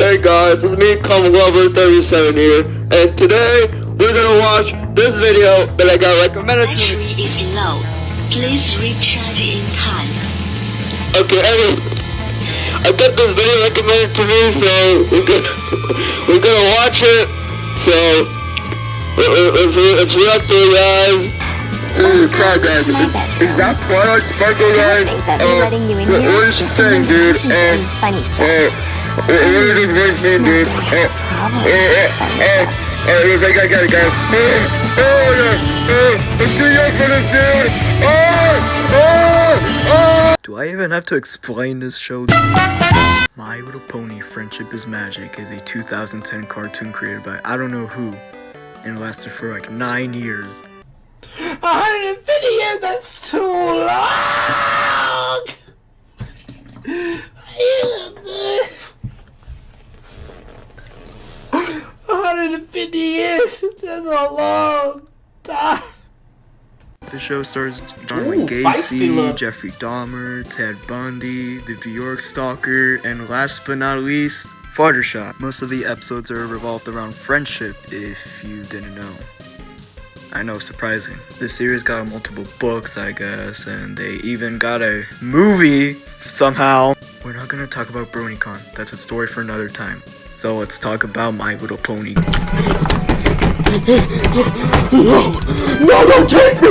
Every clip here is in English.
Hey guys, it's me, Common Glover 37 here, and today we're gonna watch this video that I got recommended to me. Battery is low. Please recharge in time. Okay, anyway, I got this video recommended to me, so we're gonna watch it. So let's react to it, guys. Holy crap, guys! Is that Twilight Sparkle, guys? What is she saying, dude? What is this voice mean, dude? I got it, guys. Oh, yeah. I'm too young for this, dude. Do I even have to explain this show? My Little Pony Friendship is Magic is a 2010 cartoon created by I don't know who and lasted for like 9 years. 150 years, that's too long! 150 years, that's a long time. The show stars John Wayne Gacy, Jeffrey Dahmer, Ted Bundy, the New York Stalker, and last but not least, Fluttershy. Most of the episodes are revolved around friendship, if you didn't know. I know, surprising. The series got multiple books, I guess, and they even got a movie somehow. We're not gonna talk about BronyCon. That's a story for another time. So let's talk about My Little Pony. No, don't take me!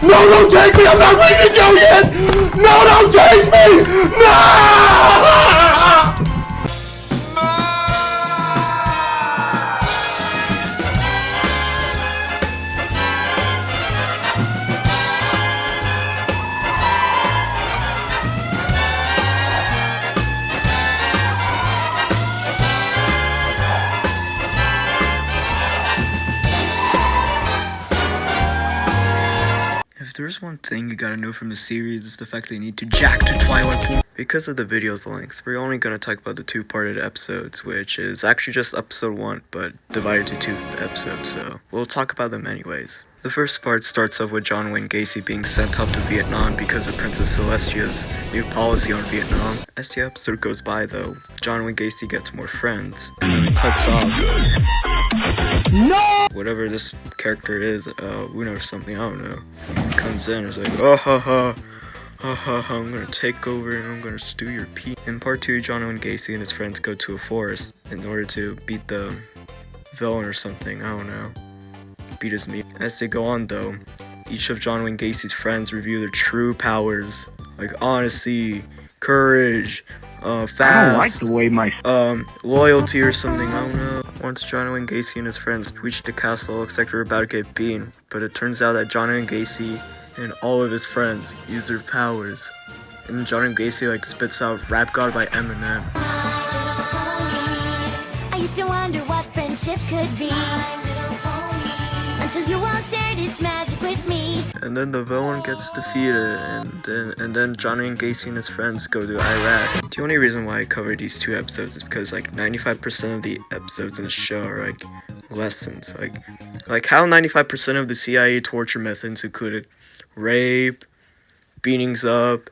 No, don't take me! I'm not ready to go yet! No, don't take me! No! If there's one thing you gotta know from the series, it's the fact they need to jack to Twilight Pool. Because of the video's length, we're only gonna talk about the two-parted episodes, which is actually just episode 1, but divided to 2 episodes, so we'll talk about them anyways. The first part starts off with John Wayne Gacy being sent off to Vietnam because of Princess Celestia's new policy on Vietnam. As the episode goes by though, John Wayne Gacy gets more friends, and then it cuts off. No! Whatever this character is, Una or something, I don't know, comes in and is like, oh ha ha, ha ha ha, I'm gonna take over and I'm gonna stew your pea. In part 2, John Wayne Gacy and his friends go to a forest in order to beat the villain or something, I don't know, beat his meat. As they go on though, each of John Wayne Gacy's friends review their true powers, like honesty, courage, fast, I don't like the way my loyalty or something, I don't know. Once John Wayne Gacy and his friends reach the castle, it looks like they're about to get beaten, but it turns out that John Wayne Gacy and all of his friends use their powers. And John Wayne Gacy like spits out Rap God by Eminem. I used to wonder what friendship could be, until you all shared its magic with me. And then the villain gets defeated, and then John Wayne Gacy and his friends go to Iraq. The only reason why I covered these 2 episodes is because like 95% of the episodes in the show are like lessons. Like how 95% of the CIA torture methods included rape, beatings up,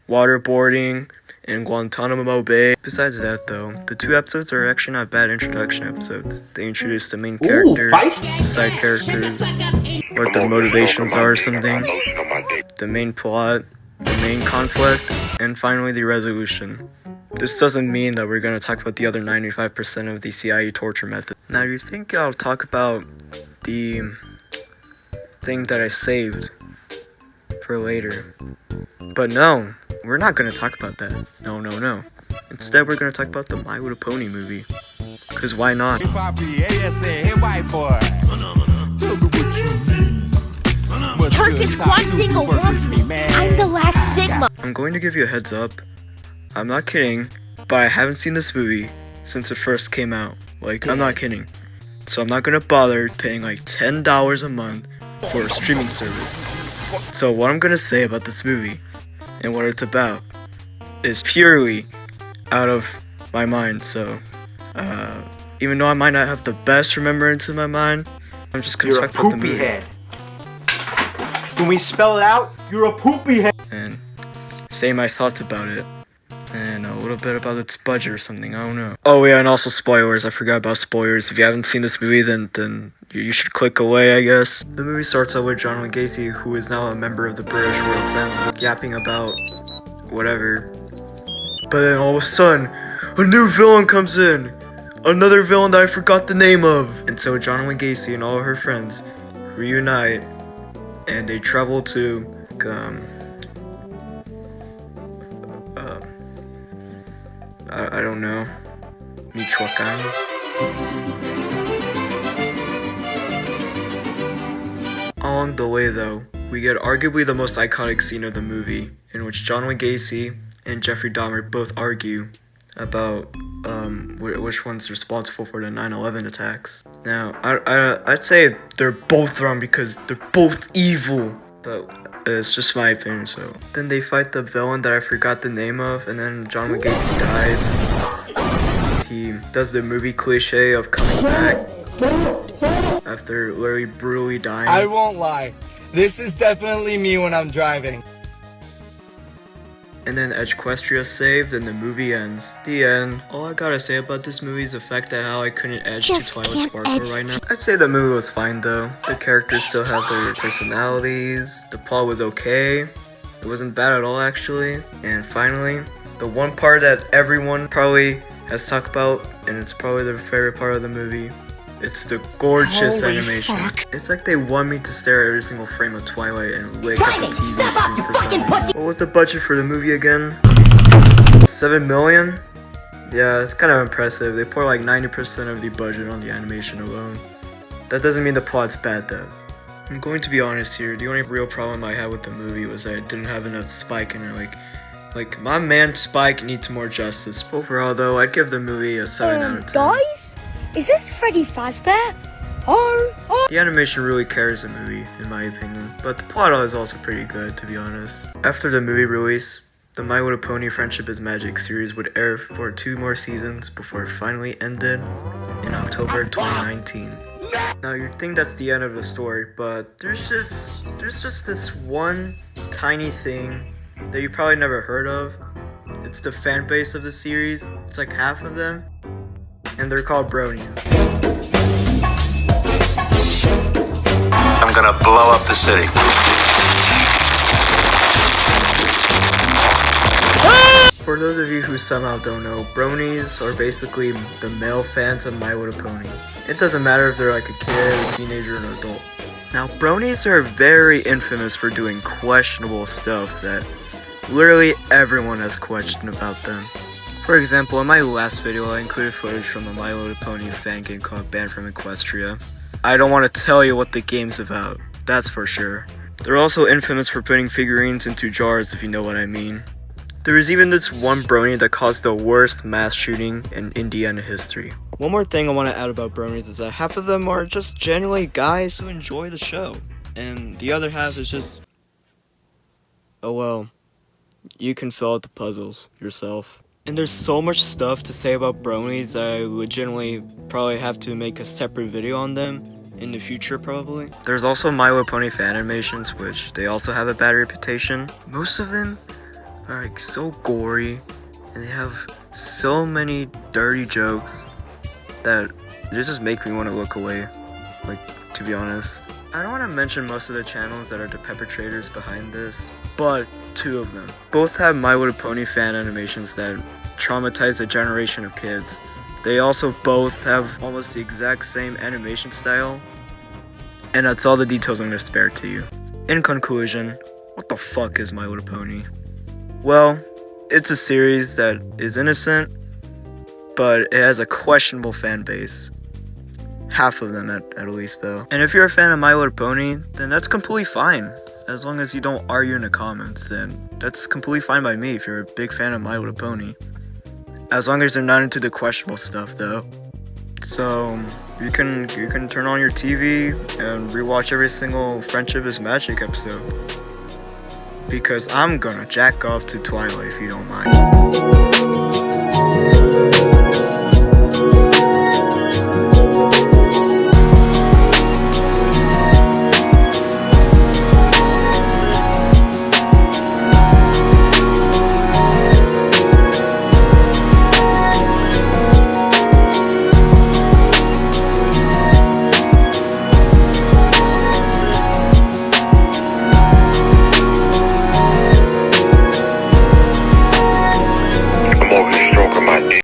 waterboarding, and Guantanamo Bay. Besides that though, the 2 episodes are actually not bad introduction episodes. They introduce the main character, the side characters, what their motivations are or something, the main plot, the main conflict, and finally the resolution. This doesn't mean that we're gonna talk about the other 95% of the CIA torture method. Now you think I'll talk about the thing that I saved for later, but no, we're not gonna talk about that. No. Instead, we're gonna talk about the My Little Pony movie. Cause why not? Turkish wanting a woman. I'm the last Sigma. I'm going to give you a heads up. I'm not kidding, but I haven't seen this movie since it first came out. Like, I'm not kidding. So I'm not gonna bother paying like $10 a month for a streaming service. So what I'm gonna say about this movie and what it's about is purely out of my mind. So, even though I might not have the best remembrance in my mind, I'm just gonna talk about the movie. head. When we spell it out, you're a poopy head. And say my thoughts about it. and a little bit about its budget or something. I don't know. Oh yeah, and also spoilers. I forgot about spoilers. If you haven't seen this movie, then you should click away, I guess. The movie starts out with John Gacy, who is now a member of the British royal family, yapping about whatever. But then all of a sudden, a new villain comes in. Another villain that I forgot the name of. And so John Gacy and all of her friends reunite, and they travel to I don't know, Michoacan. Along the way though, we get arguably the most iconic scene of the movie, in which John Gacy and Jeffrey Dahmer both argue about which one's responsible for the 9/11 attacks. Now, I'd say they're both wrong because they're both evil, but it's just my opinion. So then they fight the villain that I forgot the name of, and then John Gacy dies. He does the movie cliche of coming back after literally brutally dying. I won't lie, this is definitely me when I'm driving. And then Edgequestria's saved and the movie ends. The end. All I gotta say about this movie is the fact that how I couldn't edge to Twilight Sparkle right now. I'd say the movie was fine though. The characters still have their personalities. The plot was okay. It wasn't bad at all actually. And finally, the one part that everyone probably has talked about, and it's probably their favorite part of the movie. It's the gorgeous animation. Fuck. It's like they want me to stare at every single frame of Twilight and lick at the TV screen for some reason. What was the budget for the movie again? 7 million? Yeah, it's kind of impressive. They pour like 90% of the budget on the animation alone. That doesn't mean the plot's bad though. I'm going to be honest here, the only real problem I had with the movie was that it didn't have enough Spike in it. Like my man Spike needs more justice. Overall though, I'd give the movie a 7 out of 10. Guys, is this Freddy Fazbear? Oh. The animation really carries the movie, in my opinion, but the plot is also pretty good, to be honest. After the movie release, the My Little Pony Friendship is Magic series would air for 2 more seasons before it finally ended in October 2019. Now you'd think that's the end of the story, but there's just this one tiny thing that you probably never heard of. It's the fan base of the series. It's like half of them, and they're called bronies. I'm gonna blow up the city. For those of you who somehow don't know, bronies are basically the male fans of My Little Pony. It doesn't matter if they're like a kid, a teenager, or an adult. Now, bronies are very infamous for doing questionable stuff that literally everyone has questioned about them. For example, in my last video, I included footage from a My Little Pony fan game called Banned from Equestria. I don't want to tell you what the game's about, that's for sure. They're also infamous for putting figurines into jars, if you know what I mean. There was even this one brony that caused the worst mass shooting in Indiana history. One more thing I want to add about bronies is that half of them are just genuinely guys who enjoy the show, and the other half is just, oh well, you can fill out the puzzles yourself. And there's so much stuff to say about bronies that I legitimately probably have to make a separate video on them in the future probably. There's also My Little Pony fan animations, which they also have a bad reputation. Most of them are like so gory, and they have so many dirty jokes that they just make me want to look away, like, to be honest. I don't want to mention most of the channels that are the perpetrators behind this, but 2 of them. Both have My Little Pony fan animations that traumatize a generation of kids. They also both have almost the exact same animation style, and that's all the details I'm going to spare to you. In conclusion, what the fuck is My Little Pony? Well, it's a series that is innocent, but it has a questionable fan base. Half of them at least though. And if you're a fan of My Little Pony, then that's completely fine. As long as you don't argue in the comments, then that's completely fine by me if you're a big fan of My Little Pony. As long as they're not into the questionable stuff though. So you can turn on your TV and rewatch every single Friendship is Magic episode. Because I'm gonna jack off to Twilight if you don't mind.